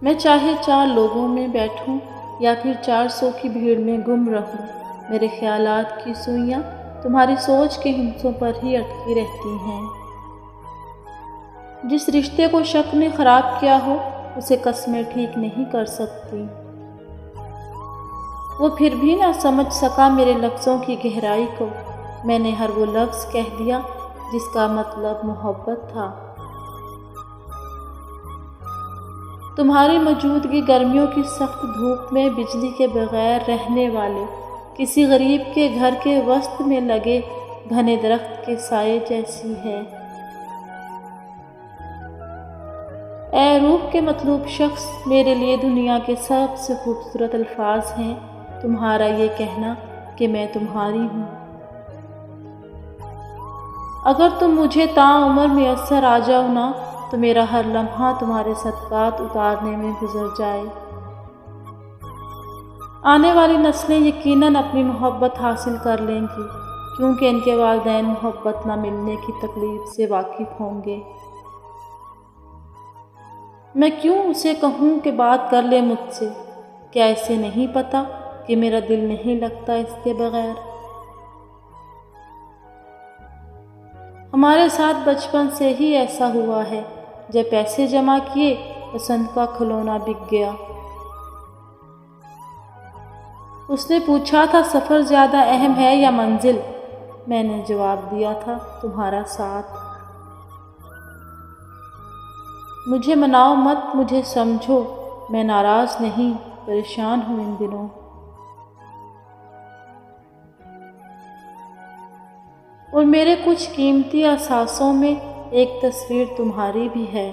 میں چاہے 4 لوگوں میں بیٹھوں یا پھر 400 کی بھیڑ میں گم رہوں، میرے خیالات کی سوئیاں تمہاری سوچ کے ہندسوں پر ہی اٹکی رہتی ہیں۔ جس رشتے کو شک نے خراب کیا ہو اسے قسمیں ٹھیک نہیں کر سکتی۔ وہ پھر بھی نہ سمجھ سکا میرے لفظوں کی گہرائی کو، میں نے ہر وہ لفظ کہہ دیا جس کا مطلب محبت تھا۔ تمہاری موجودگی گرمیوں کی سخت دھوپ میں بجلی کے بغیر رہنے والے کسی غریب کے گھر کے وسط میں لگے گھنے درخت کے سائے جیسی ہے۔ اے روح کے مطلوب شخص، میرے لیے دنیا کے سب سے خوبصورت الفاظ ہیں تمہارا یہ کہنا کہ میں تمہاری ہوں۔ اگر تم مجھے تعمر میسر آ جاؤ نا تو میرا ہر لمحہ تمہارے صدقات اتارنے میں گزر جائے۔ آنے والی نسلیں یقیناً اپنی محبت حاصل کر لیں گی، کیونکہ ان کے والدین محبت نہ ملنے کی تکلیف سے واقف ہوں گے۔ میں کیوں اسے کہوں کہ بات کر لے مجھ سے؟ کیا اسے نہیں پتا کہ میرا دل نہیں لگتا اس کے بغیر؟ ہمارے ساتھ بچپن سے ہی ایسا ہوا ہے، جب پیسے جمع کیے پسند کا کھلونا بک گیا۔ اس نے پوچھا تھا سفر زیادہ اہم ہے یا منزل؟ میں نے جواب دیا تھا تمہارا ساتھ۔ مجھے مناؤ مت، مجھے سمجھو، میں ناراض نہیں، پریشان ہوں ان دنوں۔ اور میرے کچھ قیمتی احساسوں میں ایک تصویر تمہاری بھی ہے۔